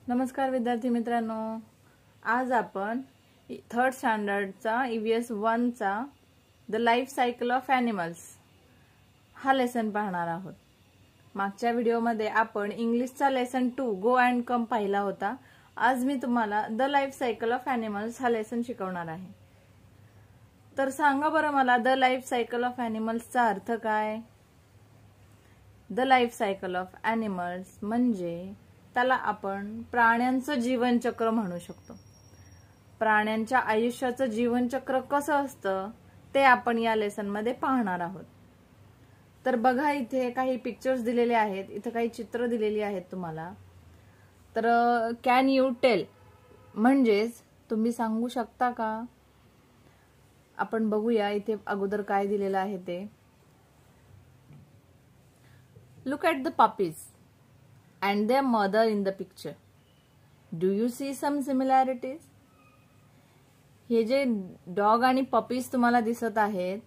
नमस्कार विद्यार्थी मित्रांनो, आज आपण थर्ड स्टँडर्डचा EVS 1 चा the life cycle of animals हा लेसन पाहणार आहोत। मागच्या व्हिडिओमध्ये आपण इंग्लिशचा लेसन 2 गो अँड कम पाहिला होता। आज मी तुम्हाला the life cycle of animals हा लेसन शिकवणार आहे। तर सांगा बरं मला, द लाईफ सायकल ऑफ ॲनिमल्सचा अर्थ काय? The life cycle of animals म्हणजे त्याला आपण प्राण्यांचं जीवनचक्र म्हणू शकतो। प्राण्यांच्या आयुष्याचं जीवनचक्र कसं असतं ते आपण या लेसन मध्ये पाहणार आहोत। तर बघा, इथे काही पिक्चर्स दिलेले आहेत, इथे काही चित्र दिलेली आहेत तुम्हाला। तर कॅन यू टेल म्हणजेच तुम्ही सांगू शकता का? आपण बघूया इथे अगोदर काय दिलेलं आहे ते। Look at the puppies and their mother in the picture. Do you see some similarities? हे जे डॉग आणि पपीज तुम्हाला दिसत आहेत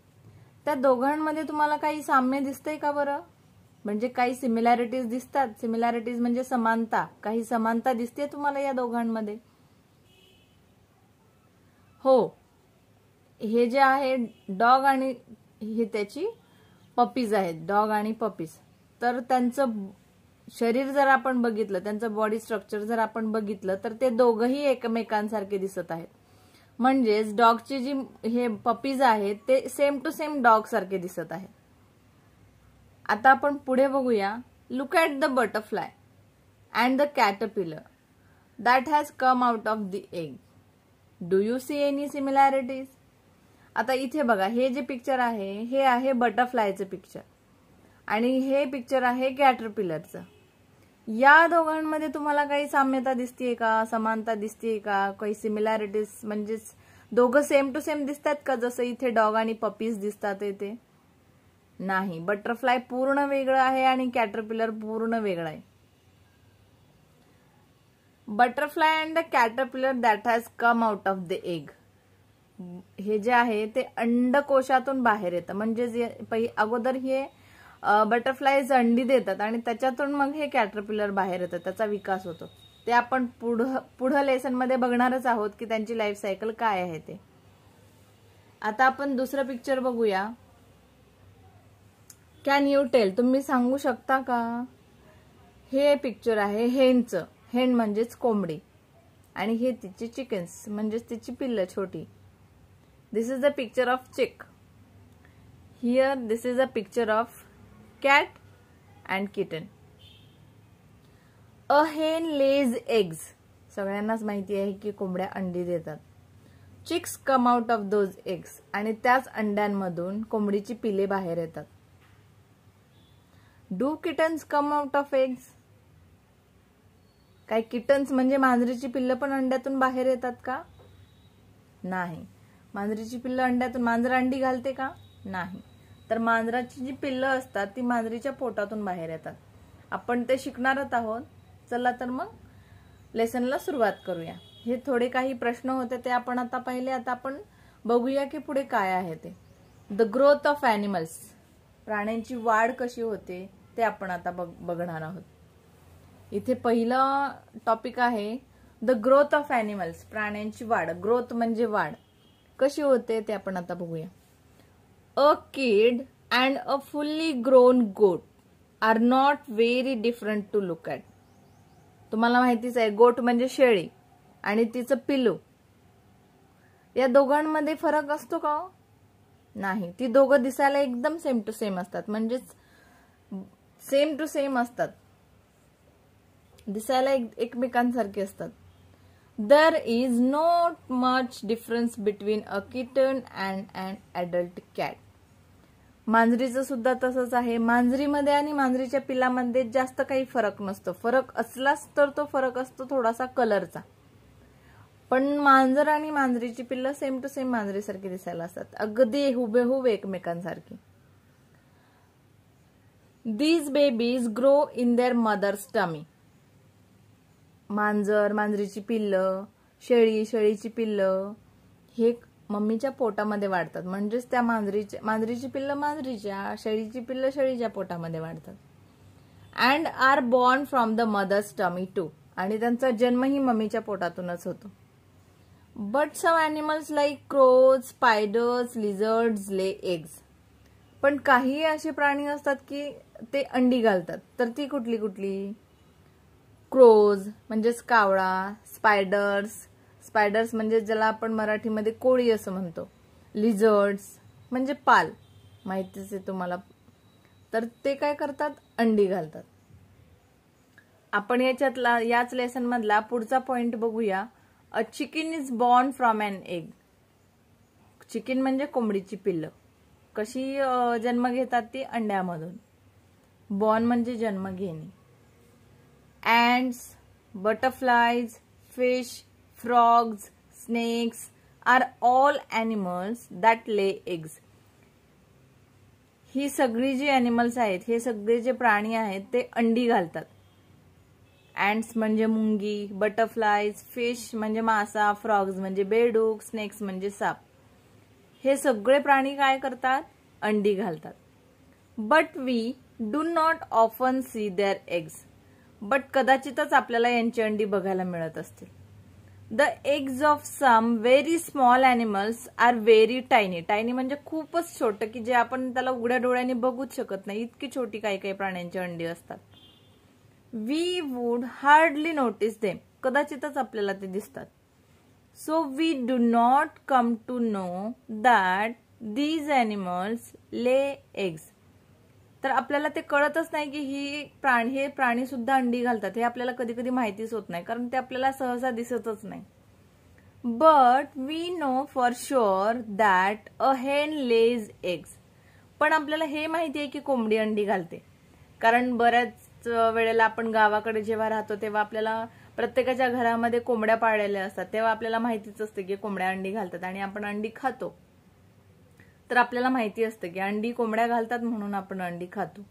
त्या दोघांमध्ये तुम्हाला काही साम्य दिसतंय का बरं? म्हणजे काही सिमिलॅरिटीज दिसतात? सिमिलॅरिटीज म्हणजे समानता, काही समानता दिसते तुम्हाला या दोघांमध्ये? हो, हे जे आहे डॉग आणि हे त्याची पपीज आहेत, डॉग आणि पपीज। तर त्यांचं शरीर जर आपण बघितलं, त्यांचं बॉडी स्ट्रक्चर जर आपण बघितलं तर ते दोघंही एकमेकांसारखे दिसत आहेत। म्हणजेच डॉगची जी हे पपीज आहेत ते सेम टू सेम डॉग सारखे दिसत आहेत। आता आपण पुढे बघूया। Look at the butterfly and the caterpillar that has come out of the egg. Do you see any similarities? आता इथे बघा, हे जे पिक्चर आहे हे आहे बटरफ्लायचं पिक्चर आणि हे पिक्चर आहे कॅटरपिलरचं। या दोघांमध्ये तुम्हाला काही साम्यता दिसतीये का, समानता दिसतीये का, काही सिमिलॅरिटीज म्हणजेच दोघं सेम टू सेम दिसतात का, जसं इथे डॉग आणि पपीज दिसतात ते? नाही, बटरफ्लाय पूर्ण वेगळं आहे आणि कॅटरपिलर पूर्ण वेगळं आहे। Butterfly and the caterpillar that has come out of the egg, हे जे आहे ते अंडकोशातून बाहेर येतं। म्हणजे अगोदर हे बटरफ्लायज अंडी देतात आणि त्याच्यातून मग हे कॅटरपिलर बाहेर येतं, त्याचा विकास होतो। ते आपण पुढं लेसन मध्ये बघणारच आहोत की त्यांची लाईफ सायकल काय आहे ते। आता आपण दुसरं पिक्चर बघूया। कॅन यू टेल, तुम्ही सांगू शकता का? हे पिक्चर आहे हेनचं, हेन म्हणजेच कोंबडी, आणि हे तिची चिकन्स म्हणजेच तिची पिल्लं छोटी। This is a picture of chick. Here this is a picture of cat and kitten. A hen lays eggs. सगळ्यांनाच माहिती आहे की कोंबड्या अंडी देतात। Chicks come out of those eggs. आणि त्याच अंड्यांमधून कोंबडीची पिले बाहेर येतात। Do kittens come out of eggs? काय किटन्स म्हणजे मांजरीची पिल्लं पण अंड्यातून बाहेर येतात का? नाही। मांजरीची पिल्लं अंड्यातून, मांजर अंडी घालते का? नाही। तर मांजराची जी पिल्लं असतात ती मांजरीच्या पोटातून बाहेर येतात। आपण ते शिकणारच आहोत। चला तर मग लेसनला सुरुवात करूया। हे थोडे काही प्रश्न होते ते आपण आता पाहिले। आता आपण बघूया की पुढे काय आहे ते। द ग्रोथ ऑफ ॲनिमल्स, प्राण्यांची वाढ कशी होते ते आपण आता बघणार आहोत। इथे पहिला टॉपिक आहे द ग्रोथ ऑफ ॲनिमल्स, प्राण्यांची वाढ। ग्रोथ म्हणजे वाढ कशी होते ते आपण आता बघूया। A kid and a fully grown goat are not very different to look at. तुम्हाला माहितीच आहे, गोट म्हणजे शेळी आणि तिचं पिल्लू, या दोघांमध्ये फरक असतो का? नाही, ती दोघं दिसायला एकदम सेम टू सेम असतात। म्हणजेच सेम टू सेम असतात, दिसायला एकमेकांसारखे असतात। There is not much difference between a kitten and an adult cat. मांजरीचं सुद्धा तसंच आहे। मांजरीमध्ये आणि मांजरीच्या पिल्लामध्ये जास्त काही फरक नसतो। फरक असलाच तर तो फरक असतो थोडासा कलरचा, पण मांजर आणि मांजरीची पिल्लं सेम टू सेम मांजरीसारखी दिसायला असतात, अगदी हुबेहूब एकमेकांसारखी। These babies grow in their mother's tummy. मांजर, मांजरीची पिल्लं, शेळी, शेळीची पिल्लं हे मम्मीच्या पोटामध्ये वाढतात। म्हणजेच त्या मांजरीची पिल्लं मांजरीच्या, शेळीची पिल्लं शेळीच्या पोटामध्ये वाढतात। And are born from the mother's tummy too, आणि त्यांचा जन्मही मम्मीच्या पोटातूनच होतो. But some animals like crows, spiders, lizards lay eggs. पण काही असे प्राणी असतात की ते अंडी घालतात. तर ती कुठली कुठली? क्रोज म्हणजेच कावळा, स्पायडर्स म्हणजे ज्याला आपण मराठीमध्ये कोळी असं म्हणतो, लिझर्ड्स म्हणजे पाल, माहितीच आहे तुम्हाला. तर ते काय करतात? अंडी घालतात. आपण याच लेसन मधला पुढचा पॉइंट बघूया. A chicken is born from an egg. Chicken म्हणजे कोंबडीची पिल्लं. कशी जन्म घेतात? ती अंड्यामधून. बॉर्न म्हणजे जन्म घेणे. ants, butterflies, fish, frogs, snakes are all animals that lay eggs. ही सगळी जी ॲनिमल्स आहेत, हे सगळे जे प्राणी आहेत ते अंडी घालतात. ants म्हणजे मुंगी, बटरफ्लायज, फिश म्हणजे मासा, फ्रॉग्स म्हणजे बेडूक, स्नेक्स म्हणजे साप. हे सगळे प्राणी काय करतात? अंडी घालतात. But we do not often see their eggs. But कदाचितच आपल्याला यांची अंडी बघायला मिळत असतील. The eggs of some very small animals are very tiny. Tiny म्हणजे खूपच छोटं, की जे आपण त्याला उघड्या डोळ्यांनी बघूच शकत नाही, इतकी छोटी काही काही प्राण्यांची अंडी असतात. We would hardly notice them. कदाचितच आपल्याला ते दिसतात. So we do not come to know that these animals lay eggs. तर आपल्याला ते कळतच नाही की हे प्राणी सुद्धा अंडी घालतात. हे आपल्याला कधी कधी माहितीच होत नाही, कारण ते आपल्याला सहसा दिसतच नाही. But we know for sure that a hen lays eggs. पण आपल्याला हे माहिती आहे की कोंबडी अंडी घालते, कारण बऱ्याच वेळेला आपण गावाकडे जेव्हा राहतो तेव्हा आपल्याला प्रत्येकाच्या घरामध्ये कोंबड्या पाळलेल्या असतात. तेव्हा आपल्याला माहितीच असते की कोंबड्या अंडी घालतात आणि आपण अंडी खातो. तर आपल्याला माहिती असतं की अंडी कोंबड्या घालतात म्हणून आपण अंडी खातो.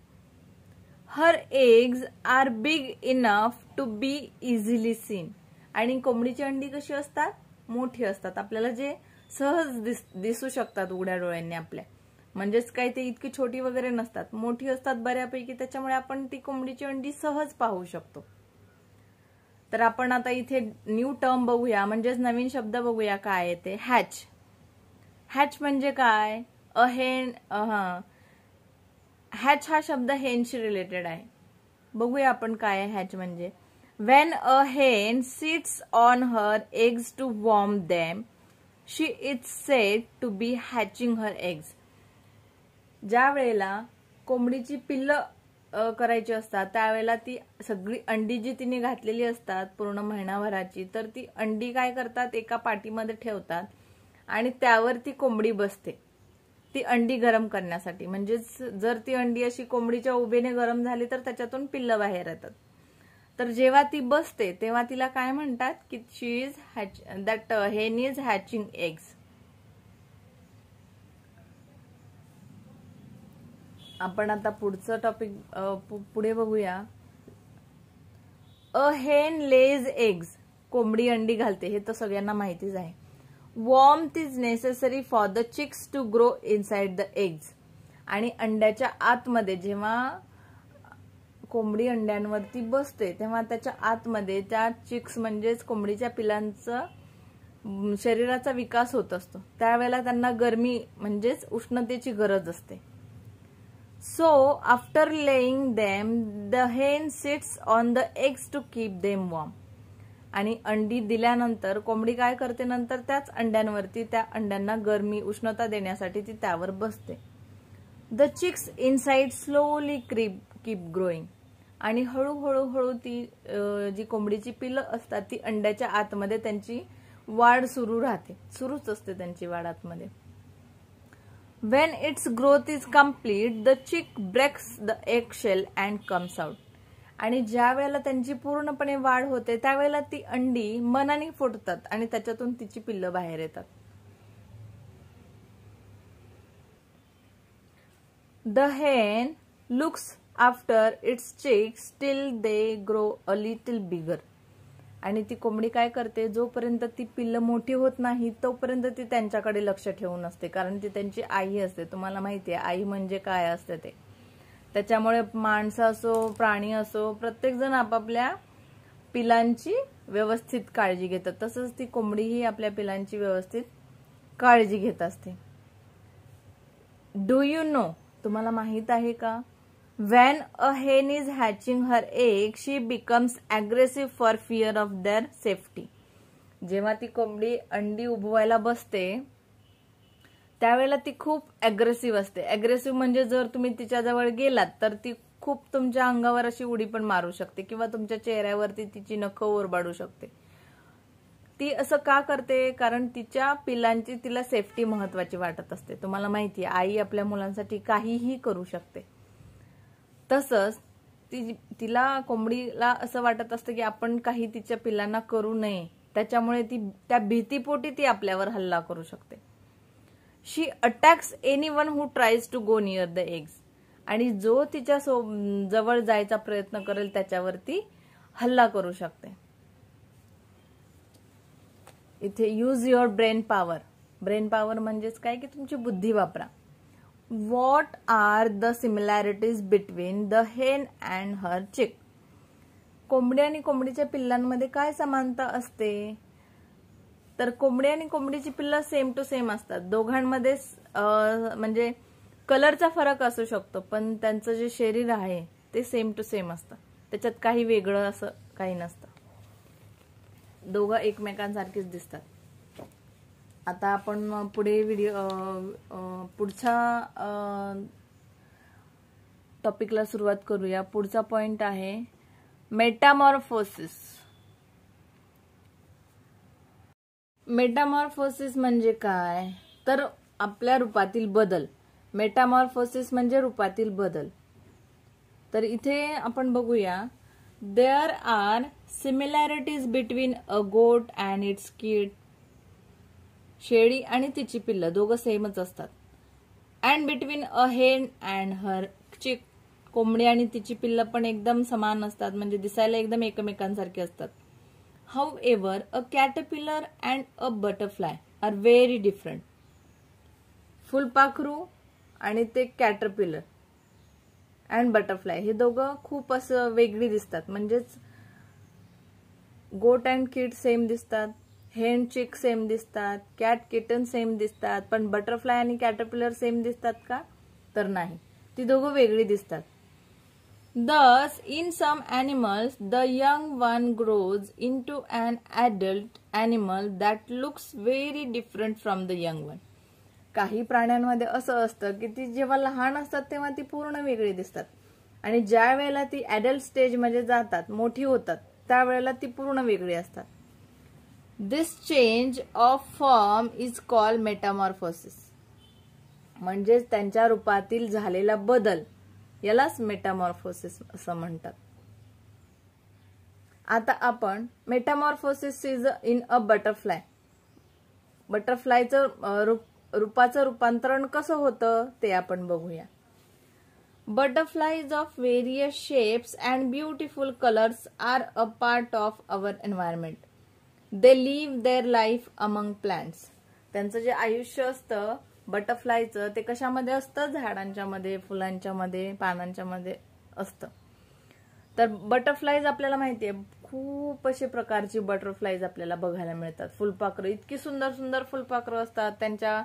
Her eggs are big enough to be easily seen. आणि कोंबडीची अंडी कशी असतात? मोठी असतात. आपल्याला जे सहज दिसू शकतात उघड्या डोळ्यांनी आपल्या. म्हणजेच काही ते इतकी छोटी वगैरे नसतात, मोठी असतात बऱ्यापैकी. त्याच्यामुळे आपण ती कोंबडीची अंडी सहज पाहू शकतो. तर आपण आता इथे न्यू टर्म बघूया, म्हणजेच नवीन शब्द बघूया. काय आहे ते? हॅच. हॅच म्हणजे काय? अ हेन. हॅच हा शब्द हेनशी रिलेटेड आहे. बघूया आपण काय आहे हॅच म्हणजे. When a hen sits on her eggs to warm them, she is said to be hatching her eggs. ज्या वेळेला कोंबडीची पिल्लं करायची असतात त्यावेळेला ती सगळी अंडी जी तिने घातलेली असतात पूर्ण महिनाभराची, तर ती अंडी काय करतात? एका पाटीमध्ये ठेवतात आणि त्यावर ती कोंबडी बसते ती अंडी गरम करण्यासाठी. म्हणजेच जर ती अंडी अशी कोंबडीच्या उभेने गरम झाली तर त्याच्यातून पिल्लं बाहेर येतात. तर जेव्हा ती बसते तेव्हा तिला काय म्हणतात? की शी इज दॅट हेन इज हॅचिंग एग्स. आपण आता पुढचं टॉपिक पुढे बघूया. A hen lays eggs. कोंबडी अंडी घालते, हे तर सगळ्यांना माहितीच आहे. Warmth is necessary for the chicks to grow inside the eggs. आणि अंड्याच्या आतमध्ये जेव्हा कोंबडी अंड्यांवरती बसते तेव्हा त्याच्या आतमध्ये त्या चिक्स म्हणजेच कोंबडीच्या पिलांचं शरीराचा विकास होत असतो. त्यावेळेला त्यांना गरमी म्हणजेच उष्णतेची गरज असते. So after laying them the hen sits on the eggs to keep them warm. आणि अंडी दिल्यानंतर कोंबडी काय करते? नंतर त्याच अंड्यांवरती त्या अंड्यांना गरमी उष्णता देण्यासाठी ती त्यावर बसते. The chicks inside slowly keep growing. आणि हळूहळू ती जी कोंबडीची पिलं असतात ती अंड्याच्या आतमध्ये त्यांची वाढ सुरूच असते त्यांची वाढ आतमध्ये. When its growth is complete, the chick breaks the eggshell and comes out. आणि ज्या वेळेला त्यांची पूर्णपणे वाढ होते त्यावेळेला ती अंडी मनाने फुटतात आणि त्याच्यातून तिची पिल्लं बाहेर येतात. The hen looks after its chicks till they grow a little bigger. आणि ती कोंबडी काय करते? जोपर्यंत ती पिल्लं मोठी होत नाही तोपर्यंत ती त्यांच्याकडे लक्ष ठेवून असते, कारण ती त्यांची आई असते. तुम्हाला माहिती आहे आई म्हणजे काय असते ते. त्याच्यामुळे माणसं असो प्राणी असो प्रत्येक जण आपापल्या पिलांची व्यवस्थित काळजी घेतात, तसंच ती कोंबडीही आपल्या पिलांची व्यवस्थित काळजी घेत असते. डू यू नो, तुम्हाला माहित आहे का, व्हेन अ हेन is hatching her egg she becomes aggressive for fear of their safety. जेव्हा ती कोंबडी अंडी उबवायला बसते त्यावेळेला ती खूप अग्रेसिव्ह असते. अग्रेसिव्ह म्हणजे जर तुम्ही तिच्याजवळ गेलात तर ती खूप तुमच्या अंगावर अशी उडी पण मारू शकते किंवा तुमच्या चेहऱ्यावरती तिची नखं ओरबाडू शकते. ती असं का करते, कारण तिच्या पिलांची तिला सेफ्टी महत्वाची वाटत असते. तुम्हाला माहिती आहे, आई आपल्या मुलांसाठी काहीही करू शकते. तसंच तिला कोंबडीला असं वाटत असतं की आपण काही तिच्या पिलांना करू नये, त्याच्यामुळे ती त्या भीतीपोटी ती आपल्यावर हल्ला करू शकते. She attacks anyone who tries to go near the eggs. आणि जो तिच्या जवळ जायचा प्रयत्न करेल त्याच्यावरती हल्ला करू शकते. इथे use your brain power. Brain power म्हणजेच काय की तुमची बुद्धी वापरा. What are the similarities between the hen and her chick. कोंबडी आणि कोंबडीच्या पिल्लांमध्ये काय समानता असते, तर कोंबडी आणि कोंबडीची पिल्लं सेम टू सेम असतात. दोघांमध्ये म्हणजे कलरचा फरक असू शकतो, पण त्यांचं जे शरीर आहे ते सेम टू सेम असतं. त्याच्यात काही वेगळं असं काही नसतं. दोघं एकमेकांसारखेच दिसतात. आता आपण पुढच्या टॉपिकला सुरुवात करूया. पुढचा पॉइंट आहे मेटामॉर्फोसिस. मेटामॉर्फोसिस म्हणजे काय, तर आपल्या रूपातील बदल. मेटामॉर्फोसिस म्हणजे रूपातील बदल. तर इथे आपण बघूया, there are similarities between a goat and it's किड. शेळी आणि तिची पिल्लं दोघं सेमच असतात. अँड बिटवीन अ हेन अँड हर चिक. कोंबडी आणि तिची पिल्लं पण एकदम समान असतात, म्हणजे दिसायला एकदम एकमेकांसारखे असतात. However, a caterpillar and a butterfly are very different. फुलपाखरू आणि ते कॅटरपिलर अँड बटरफ्लाय हे दोघं खूप असं वेगळी दिसतात. म्हणजेच गोट अँड किड सेम दिसतात, हेन चिक सेम दिसतात, कॅट किटन सेम दिसतात, पण बटरफ्लाय आणि कॅटरपिलर सेम दिसतात का, तर नाही, ती दोघं वेगळी दिसतात. Thus, in some animals, the young one grows into an adult animal that looks very different from the young one. काही प्राण्यांमध्ये असं असतं की ती जेव्हा लहान असतात तेव्हा ती पूर्ण वेगळी दिसतात, आणि ज्या वेळेला ती ऍडल्ट स्टेज मध्ये जातात, मोठी होतात, त्यावेळेला ती पूर्ण वेगळी असतात. This change of form is called metamorphosis. म्हणजेच त्यांच्या रूपातील झालेला बदल यालाच मेटामॉर्फोसिस असं म्हणतात. आता आपण metamorphosis is in a butterfly. बटरफ्लायचं रूपाचं रूपांतरण कसं होतं ते आपण बघूया. Butterflies of various shapes and beautiful colours are a part of our environment. They live their life among plants. त्यांचं जे आयुष्य असतं बटरफ्लायचं ते कशामध्ये असतं, झाडांच्या मध्ये, फुलांच्या मध्ये, पानांच्या मध्ये असतं. तर बटरफ्लाईज आपल्याला माहितीये खूप असे प्रकारची बटरफ्लाईज आपल्याला बघायला मिळतात. फुलपाखरं, इतकी सुंदर सुंदर फुलपाखरं असतात, त्यांच्या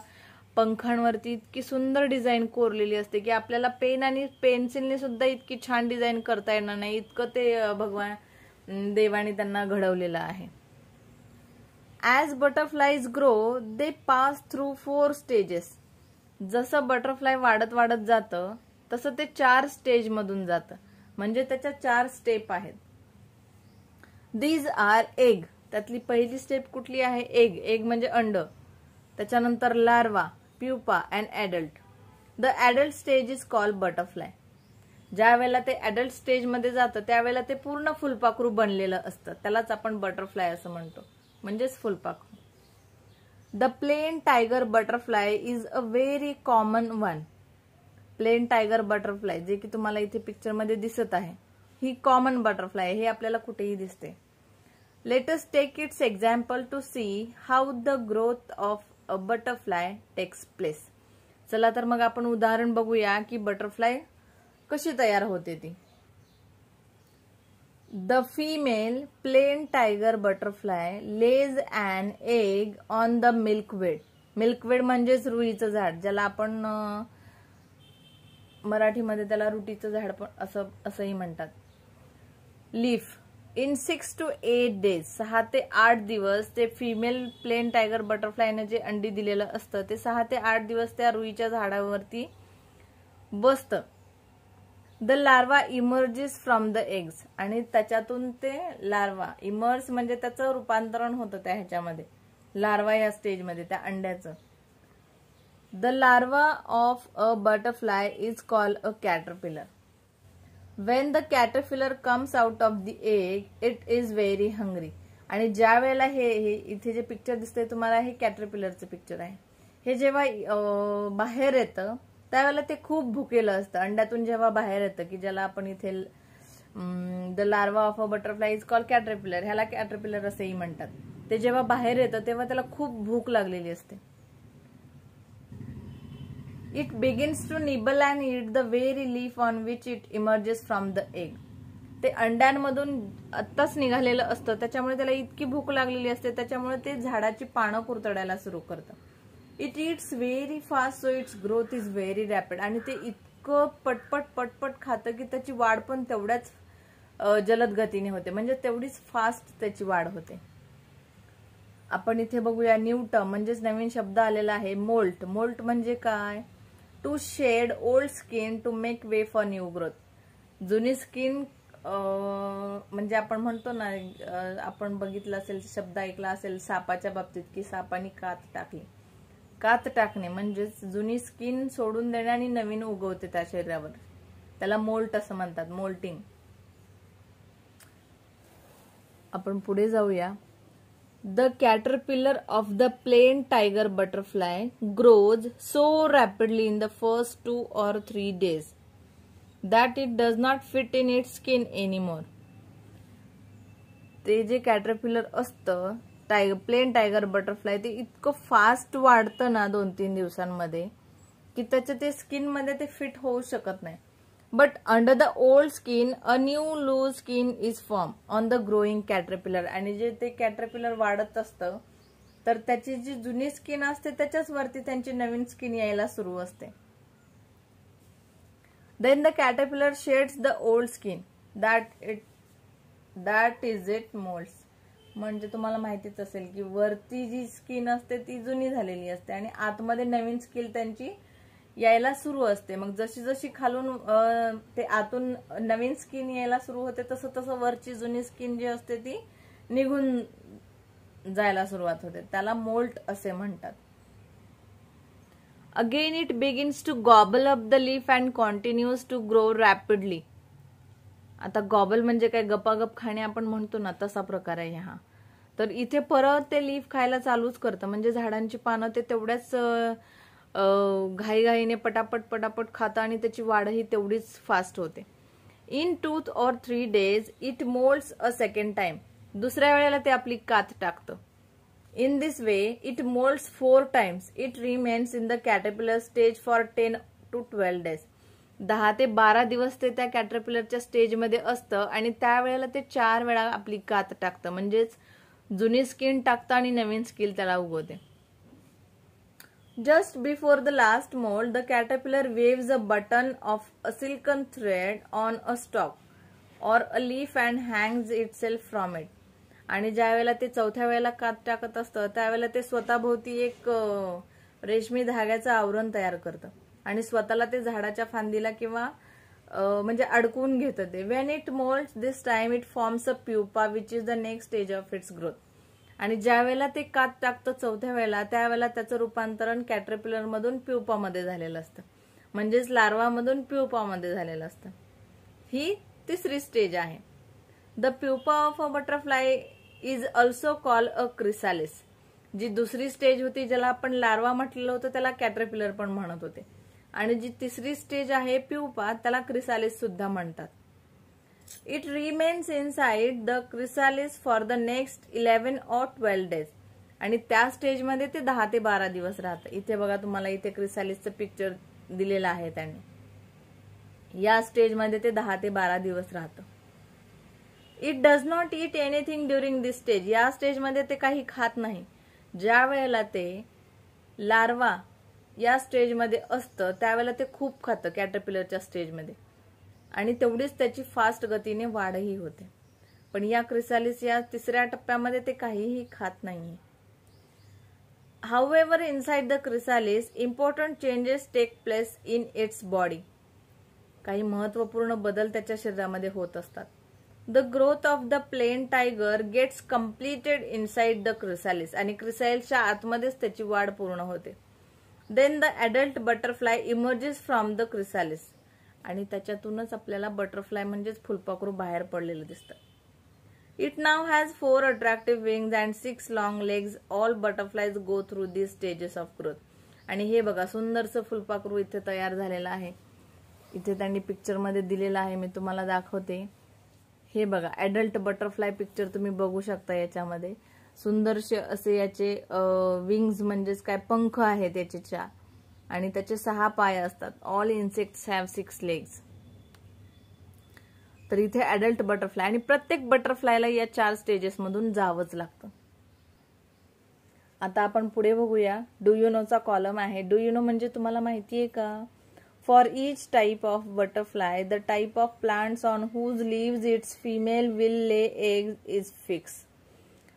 पंखांवरती इतकी सुंदर डिझाईन कोरलेली असते की आपल्याला पेन आणि पेन्सिलने सुद्धा इतकी छान डिझाईन करता येणार नाही, इतकं ते भगवान देवाने त्यांना घडवलेलं आहे. As butterflies grow, they pass through 4 stages. जसं बटरफ्लाय वाढत वाढत जातं तसं ते 4 स्टेज मधून जातं, म्हणजे त्याच्या 4 स्टेप आहेत. These are egg. त्यातली पहिली स्टेप कुठली आहे, एग. एग म्हणजे अंड. त्याच्यानंतर larva, pupa and adult. The adult stage is called butterfly. ज्या वेळेला ते ऍडल्ट स्टेज मध्ये जातं त्यावेळेला ते पूर्ण फुलपाखरू बनलेलं असतं, त्यालाच आपण बटरफ्लाय असं म्हणतो, म्हणजेच फुलपाखरू. The plain tiger butterfly is a very common one. Plain tiger butterfly जे की तुम्हाला इथे पिक्चर मध्ये दिसत आहे, ही कॉमन बटरफ्लाय, हे आपल्याला कुठेही दिसते. Let us take its example to see how the growth of a butterfly takes place. चला तर मग आपण उदाहरण बघूया की बटरफ्लाय कशी तयार होते ती. The female plain tiger butterfly lays an egg on the milkweed. Milkweed म्हणजेच रुईचं झाड, ज्याला आपण मराठीमध्ये त्याला रुटीचं झाड पण असंही म्हणतात. लीफ इन 6 to 8 days, 6 ते 8 दिवस ते फिमेल प्लेन टायगर बटरफ्लायने जे अंडी दिलेलं असतं ते 6 ते 8 दिवस त्या रुईच्या झाडावरती बसतं. The larva emerges from the eggs, आणि त्याच्यातून ते लार्वा इमर्ज म्हणजे त्याचं रूपांतरण होतं त्या ह्याच्यामध्ये, लार्वा या स्टेजमध्ये त्या अंड्याचं. The larva of a butterfly is called a caterpillar. When the caterpillar comes out of the egg it is very hungry. आणि ज्या वेळेला हे इथे जे पिक्चर दिसतंय तुम्हाला हे कॅटरपिलरचं पिक्चर आहे. हे जेव्हा बाहेर येतं त्यावेळेला ते खूप भुकेलं असतं. अंड्यातून जेव्हा बाहेर येतं की ज्याला आपण इथे the larva of a butterfly is called caterpillar, ह्याला कॅटरपिलर असेही म्हणतात. ते जेव्हा बाहेर येतं तेव्हा त्याला खूप भूक लागलेली असते. It begins to nibble and eat the very leaf on which it emerges from the egg. ते अंड्यांमधून आत्ताच निघालेलं असतं त्याच्यामुळे त्याला इतकी भूक लागलेली असते, त्याच्यामुळे ते झाडाची पानं कुरतडायला सुरू करतं. It it's very fast so it's growth is very rapid. आणि ते इतकं पटपट पटपट खातं की त्याची वाढ पण तेवढ्याच जलद गतीने होते, म्हणजे तेवढीच फास्ट त्याची वाढ होते. आपण इथे बघूया न्यू टर्म म्हणजेच नवीन शब्द आलेला आहे मोल्ट. मोल्ट म्हणजे काय? To shed old skin to make way for new growth. जुनी स्किन म्हणजे आपण म्हणतो ना, आपण बघितलं असेल शब्द ऐकला असेल सापाच्या बाबतीत की सापाने कात टाकली. कात टाकणे म्हणजेच जुनी स्किन सोडून देणे आणि नवीन उगवते त्या शरीरावर, त्याला मोल्ट असं म्हणतात, मोल्टिंग. आपण पुढे जाऊया. The caterpillar of the plain tiger butterfly grows so rapidly in the first 2 or 3 days that it does not fit in its skin anymore. ते जे कॅटरपिलर असतं प्लेन टायगर बटरफ्लाय ते इतकं फास्ट वाढतं ना 2-3 दिवसांमध्ये की त्याच्या ते स्किन मध्ये ते फिट होऊ शकत नाही. But under the old skin a new loose skin is form on the growing caterpillar. आणि जे ते कॅटरपिलर वाढत असतं तर त्याची जी जुनी स्किन असते त्याच्याच वरती त्यांची नवीन स्किन यायला सुरू असते. Then the caterpillar sheds the old skin that is it moults. म्हणजे तुम्हाला माहितीच असेल की वरती जी स्किन असते ती जुनी झालेली असते आणि आतमध्ये नवीन स्किन त्यांची यायला सुरू असते. मग जशी जशी खालून ते आतून नवीन स्किन यायला सुरू होते तसं तसं वरची जुनी स्किन जी असते ती निघून जायला सुरुवात होते, त्याला मोल्ट असे म्हणतात. Again it begins to gobble up the leaf and continues to grow rapidly. आता गॉबल म्हणजे काय, गपागप खाणे आपण म्हणतो ना, तसा प्रकार आहे हा. तर इथे परत ते लीफ खायला चालूच करतं, म्हणजे झाडांची पानं ते तेवढ्याच घाईघाईने पटापट पटापट खातं आणि त्याची वाढही तेवढीच फास्ट होते. In 2 or 3 days it moulds a second time. दुसऱ्या वेळेला ते आपली कात टाकतं. In this way it moulds 4 times. It remains in the caterpillar stage for 10 to 12 days. 10 ते 12 दिवस ते त्या कॅटरपिलरच्या स्टेजमध्ये असतं आणि त्यावेळेला ते 4 वेळा आपली कात टाकतं, म्हणजेच जुनी स्किन टाकतं आणि नवीन स्किन त्याला उगवते. Just before the last mold, the caterpillar waves a button of a silken thread on a stalk or a leaf and hangs itself from it. आणि ज्या वेळेला ते चौथ्या वेळेला कात टाकत असतं त्यावेळेला ते स्वतःभोवती एक रेशमी धाग्याचं आवरण तयार करतं आणि स्वतःला ते झाडाच्या फांदीला किंवा म्हणजे अडकवून घेतं ते. When it molds this time it forms a pupa which is the next stage of its growth. आणि ज्या वेळेला ते कात टाकतं चौथ्या वेळेला त्यावेळेला त्याचं रूपांतरण कॅटरपिलर मधून प्युपामध्ये झालेलं असतं, म्हणजेच लार्वा मधून प्युपामध्ये झालेलं असतं. ही तिसरी स्टेज आहे. The pupa of a butterfly is also called a chrysalis. जी दुसरी स्टेज होती ज्याला आपण लार्वा म्हटलेलं होतं त्याला कॅटरपिलर पण म्हणत होते, आणि जी तिसरी स्टेज आहे प्युपा त्याला क्रिसालिस सुद्धा म्हणतात. It remains inside the chrysalis for the next 11 or 12 days. आणि त्या स्टेजमध्ये ते 10 ते 12 दिवस राहतं. इथे बघा तुम्हाला इथे क्रिसालिसचं पिक्चर दिलेलं आहे त्यांनी. या स्टेजमध्ये ते 10 ते 12 दिवस राहतं. It does not eat anything during this stage. या स्टेजमध्ये ते काही खात नाही. ज्या वेळेला ते लार्वा या स्टेजमध्ये असतं त्यावेळेला ते खूप खातं कॅटरपिलरच्या स्टेजमध्ये, आणि तेवढीच त्याची फास्ट गतीने वाढही होते. पण या क्रिसालिस या तिसऱ्या टप्प्यामध्ये ते काहीही खात नाहीये. However, inside the chrysalis, important changes take place in its body. काही महत्वपूर्ण बदल त्याच्या शरीरामध्ये होत असतात. The growth of the plain tiger gets completed inside the chrysalis. आणि क्रिसालिसच्या आतमध्येच त्याची वाढ पूर्ण होते. Then the adult butterfly emerges from the chrysalis. आणि त्याच्यातूनच आपल्याला बटरफ्लाय म्हणजेच फुलपाखरू बाहेर पडलेलं दिसतं. It now has 4 attractive wings and 6 long legs. All butterflies go through these stages of growth. आणि हे बघा सुंदरसं फुलपाखरू इथे तयार झालेलं आहे. इथे त्यांनी पिक्चर मध्ये दिलेलं आहे, मी तुम्हाला दाखवते. हे बघा ऍडल्ट बटरफ्लाय पिक्चर तुम्ही बघू शकता. याच्यामध्ये सुंदरसे असे याचे विंग्स म्हणजेच काय पंख आहेत याचे 4, आणि त्याचे 6 पाय असतात. All insects have 6 legs. तर इथे ऍडल्ट बटरफ्लाय, आणि प्रत्येक बटरफ्लायला या 4 स्टेजेस मधून जावंच लागतं. आता आपण पुढे बघूया. डू यू नोचा कॉलम आहे. डू यू नो म्हणजे तुम्हाला माहिती आहे का? For each type of butterfly the type of plants on whose leaves its female will lay eggs is fix.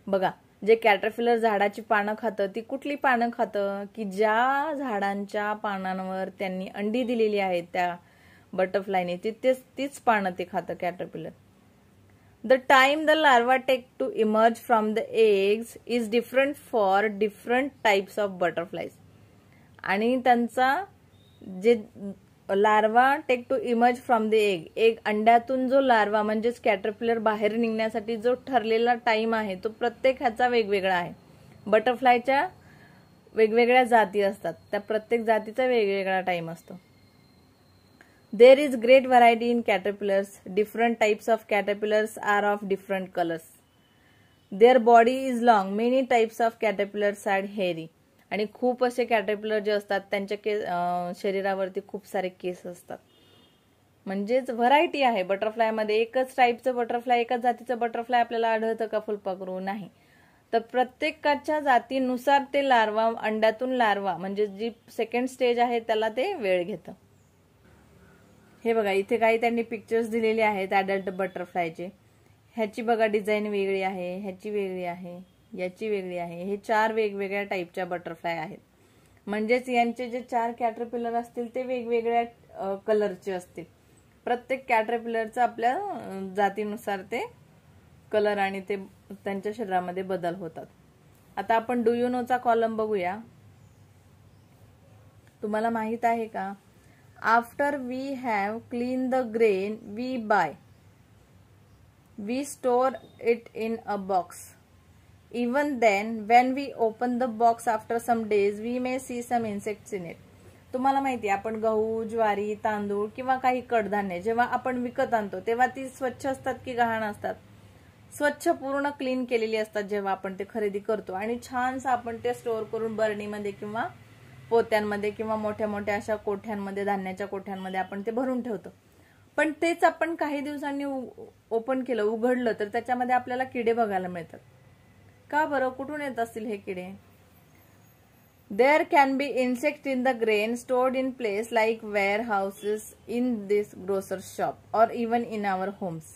बघा, जे कॅटरपिलर झाडाची पानं खातं ती कुठली पानं खातं की ज्या झाडांच्या पानांवर त्यांनी अंडी दिलेली आहेत त्या बटरफ्लायने तीच पानं ते खातं caterpillar. The time the larva take to emerge from the eggs is different for different types of butterflies. आणि त्यांचा जे larva take to emerge from the egg अंड्यातून जो लार्वा म्हणजेच कॅटरपिलर बाहेर निघण्यासाठी जो ठरलेला टाइम आहे तो प्रत्येक ह्याचा वेगवेगळा आहे. बटरफ्लायच्या वेगवेगळ्या जाती असतात, त्या प्रत्येक जातीचा वेगवेगळा टाइम असतो. There is great variety in caterpillars. Different types of caterpillars are of different colors. Their body is long. Many types of caterpillars are hairy. आणि खूप असे कॅटरपिलर जे असतात त्यांच्या शरीरावरती खूप सारे केस असतात. म्हणजेच व्हरायटी आहे बटरफ्लाय मध्ये. एकच टाईपचं बटरफ्लाय, एकाच जातीचं बटरफ्लाय आपल्याला आढळतं का फुलपाखरू? नाही. तर प्रत्येकाच्या जातीनुसार ते लार्वा, अंड्यातून लार्वा म्हणजे जी सेकंड स्टेज आहे त्याला ते वेळ घेतं. हे बघा इथे काही त्यांनी पिक्चर्स दिलेले आहेत ऍडल्ट बटरफ्लायचे. ह्याची बघा डिझाईन वेगळी आहे, ह्याची वेगळी आहे, याची वेगळी आहे. हे 4 वेगवेगळ्या टाईपच्या बटरफ्लाय आहेत. म्हणजेच यांचे जे 4 कॅटरपिलर असतील ते वेगवेगळ्या कलरचे असतील. प्रत्येक कॅटरपिलरचं आपल्या जातीनुसार ते कलर आणि ते त्यांच्या शरीरामध्ये बदल होतात. आता आपण डू यू नोचा कॉलम बघूया. तुम्हाला माहित आहे का? After we have cleaned the grain we buy, we store it in a box. Even then, when we open the box after some days, we may see some insects in it. तुम्हाला माहिती आहे आपण गहू, ज्वारी, तांदूळ किंवा काही कडधान्य जेव्हा आपण विकत आणतो तेव्हा ती स्वच्छ असतात की गहाण असतात? स्वच्छ पूर्ण क्लीन केलेली असतात जेव्हा आपण ते खरेदी करतो, आणि छानसं आपण ते स्टोअर करून बरणीमध्ये किंवा पोत्यांमध्ये किंवा मोठ्या मोठ्या अशा कोठ्यांमध्ये, धान्याच्या कोठ्यांमध्ये आपण ते भरून ठेवतो. पण तेच आपण काही दिवसांनी ओपन केलं, उघडलं तर त्याच्यामध्ये आपल्याला किडे बघायला मिळतात. का बरं? कुठून येत असतील हे किडे? There can be insect in the grain stored in place like warehouses, in this grocer shop और इवन इन आवर होम्स.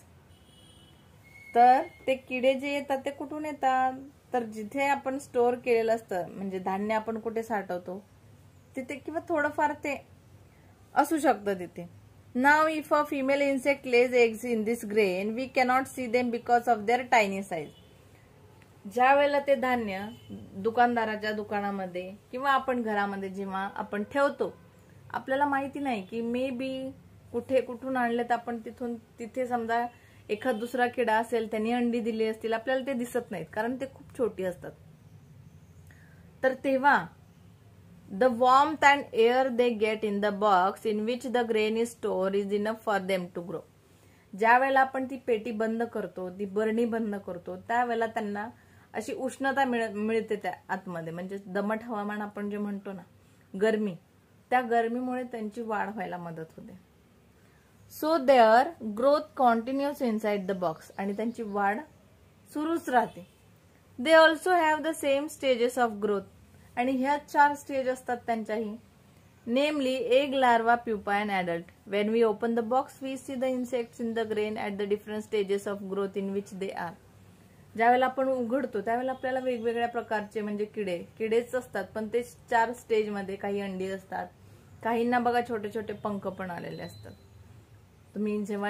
तर ते किडे जे येतात ते कुठून येतात? तर जिथे आपण स्टोअर केलेलं असतं म्हणजे धान्य आपण कुठे साठवतो तिथे, किंवा थोडंफार ते असू शकतं तिथे. Now if a female insect lays eggs in this grain we cannot see them because of their tiny size. ज्या वेळेला ते धान्य दुकानदाराच्या दुकानामध्ये किंवा आपण घरामध्ये जेव्हा आपण ठेवतो आपल्याला माहिती नाही की मे बी कुठून आणलेत आपण, तिथे समजा एखाद दुसरा किडा असेल त्यांनी अंडी दिली असतील, आपल्याला ते दिसत नाहीत कारण ते खूप छोटी असतात. तर तेव्हा the warmth and air they get in the box in which the grain is stored is enough for them to grow. ज्या वेळेला आपण ती पेटी बंद करतो, ती बरणी बंद करतो, त्यावेळेला त्यांना अशी उष्णता मिळते त्या आतमध्ये, म्हणजे दमट हवामान आपण जे म्हणतो ना, गरमी, त्या गरमीमुळे त्यांची वाढ व्हायला मदत होते. So their growth continues inside the box, आणि त्यांची वाढ सुरूच राहते. They also have the same stages of growth, आणि ह्या 4 स्टेज असतात त्यांच्याही. Namely egg, larva, pupa and adult. When we open the box we see the insects in the grain at the different stages of growth in which they are. ज्यावेळेला आपण उघडतो त्यावेळेला आपल्याला वेगवेगळ्या प्रकारचे म्हणजे किडेच असतात, पण ते 4 स्टेजमध्ये. काही अंडी असतात, काहींना बघा छोटे छोटे पंख पण आलेले असतात. तुम्ही जेव्हा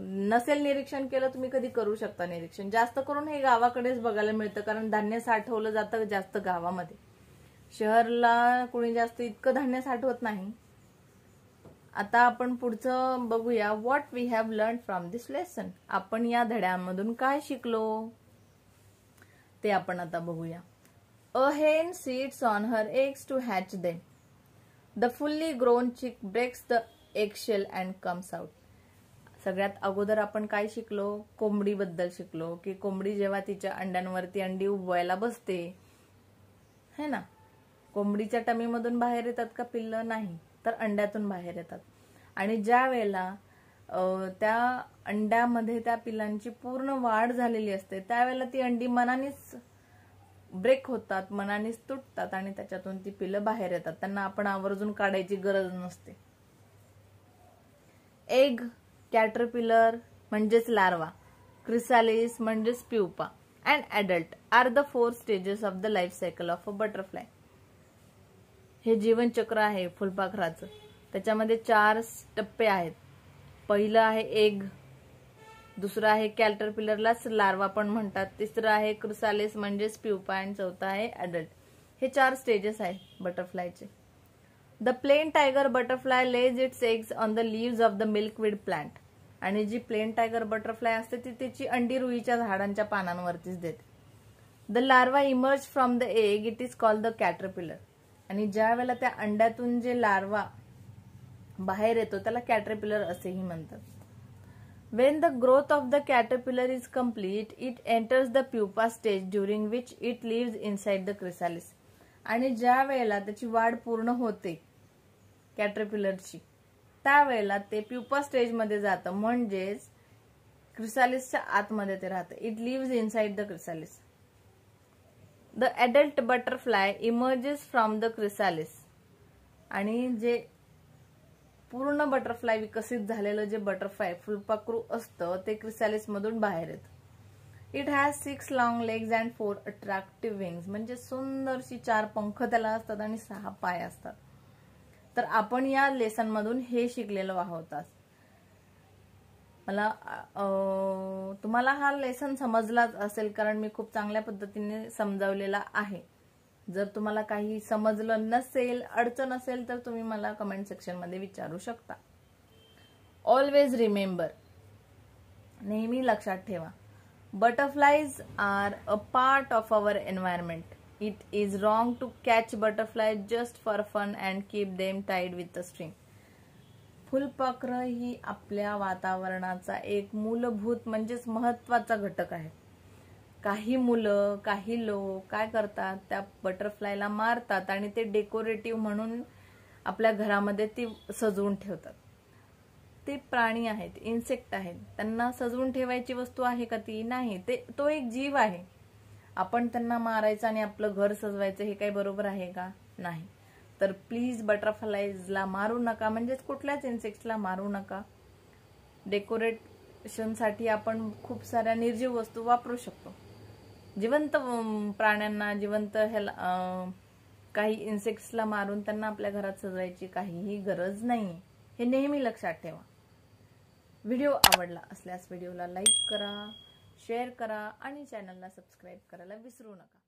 नसेल निरीक्षण केलं, तुम्ही कधी करू शकता निरीक्षण. जास्त करून हे गावाकडेच बघायला मिळतं, कारण धान्य साठवलं जातं जास्त गावामध्ये. शहरला कोणी जास्त इतकं धान्य साठवत नाही. आता आपण पुढचं बघूया. What we have learn from this lesson. आपण या धड्यांमधून काय शिकलो ते आपण आता बघूया. A hen sits on her eggs to hatch them. The fully grown chick breaks the eggshell and comes out. सगळ्यात अगोदर आपण काय शिकलो? कोंबडीबद्दल शिकलो की कोंबडी जेव्हा तिच्या अंड्यांवरती अंडी उबवायला बसते, है ना, कोंबडीच्या टमीमधून बाहेर येतात का पिल्लं? नाही, तर अंड्यातून बाहेर येतात. आणि ज्या वेळेला त्या अंड्यामध्ये त्या पिल्लांची पूर्ण वाढ झालेली असते, त्यावेळेला ती अंडी मनानेच ब्रेक होतात, मनानेच तुटतात आणि त्याच्यातून ती पिल्लं बाहेर येतात. त्यांना आपण आवर्जून काढायची गरज नसते. एग, कॅटरपिलर म्हणजेच लार्वा, क्रिसालिस म्हणजेच pupa and adult are the 4 stages of the life cycle of a butterfly. हे जीवनचक्र आहे फुलपाखराचं. त्याच्यामध्ये 4 टप्पे आहेत. पहिलं आहे एग, दुसरं आहे कॅटरपिलरलाच लार्वा पण म्हणतात, तिसरं आहे क्रिसालिस म्हणजेच प्युपा आणि चौथा आहे ऍडल्ट. हे 4 स्टेजेस आहेत बटरफ्लायचे. The plain tiger butterfly lays its eggs on the leaves of the milkweed plant. आणि जी प्लेन टायगर बटरफ्लाय असते ती त्याची अंडी रुईच्या झाडांच्या पानांवरतीच देते. The larva emerge from the egg, it is called the caterpillar. आणि ज्या वेळेला त्या अंड्यातून जे लार्वा बाहेर येतो त्याला कॅटरपिलर असेही म्हणतात. When the growth of the caterpillar is complete, it enters the pupa stage during which it lives inside the chrysalis. आणि ज्या वेळेला त्याची वाढ पूर्ण होते कॅटरपिलरची, त्यावेळेला ते प्युपा स्टेजमध्ये जातं, म्हणजेच क्रिसालिसच्या आतमध्ये ते राहतं. It lives inside the chrysalis. The adult butterfly emerges from the chrysalis. आणि जे पूर्ण बटरफ्लाय विकसित झालेलं जे बटरफ्लाय फुलपाखरू असतं ते क्रिसालिस मधून बाहेर येतं. It has 6 long legs and 4 attractive wings. म्हणजे सुंदरशी 4 पंख त्याला असतात आणि 6 पाय असतात. तर आपण या लेसन मधून हे शिकलेलो आहोत. मला तुम्हाला हा लेसन समजलाच असेल, कारण मी खूप चांगल्या पद्धतीने समजावलेला आहे. जर तुम्हाला काही समजलं नसेल, अडचण असेल, तर तुम्ही मला कमेंट सेक्शन मध्ये विचारू शकता. ऑलवेज रिमेंबर, नेहमी लक्षात ठेवा, butterflies are a part of our environment. It is wrong to catch butterfly just for fun and keep them tied with a string. फुलपाखरं ही आपल्या वातावरणाचा एक मूलभूत म्हणजेच महत्वाचा घटक आहे. काही मुलं, काही लोक काय करतात, त्या बटरफ्लायला मारतात आणि ते डेकोरेटिव्ह म्हणून आपल्या घरामध्ये ती सजवून ठेवतात. ते प्राणी आहेत, इन्सेक्ट आहेत, त्यांना सजवून ठेवायची वस्तू आहे का ती? नाही. तो एक जीव आहे. आपण त्यांना मारायचं आणि आपलं घर सजवायचं हे काही बरोबर आहे का? नाही. तर प्लीज बटरफ्लायजला मारू नका, म्हणजेच कुठल्याच इन्सेक्ट्सला मारू नका. डेकोरेशनसाठी आपण खूप साऱ्या निर्जीव वस्तू वापरू शकतो. जिवंत प्राण्यांना, जिवंत काही इन्सेक्ट्सला मारून त्यांना आपल्या घरात सजवायची काहीही गरज नाही. हे नेहमी लक्षात ठेवा. व्हिडिओ आवडला असल्यास व्हिडिओला लाईक करा, शेअर करा आणि चॅनलला सबस्क्राईब करायला विसरू नका.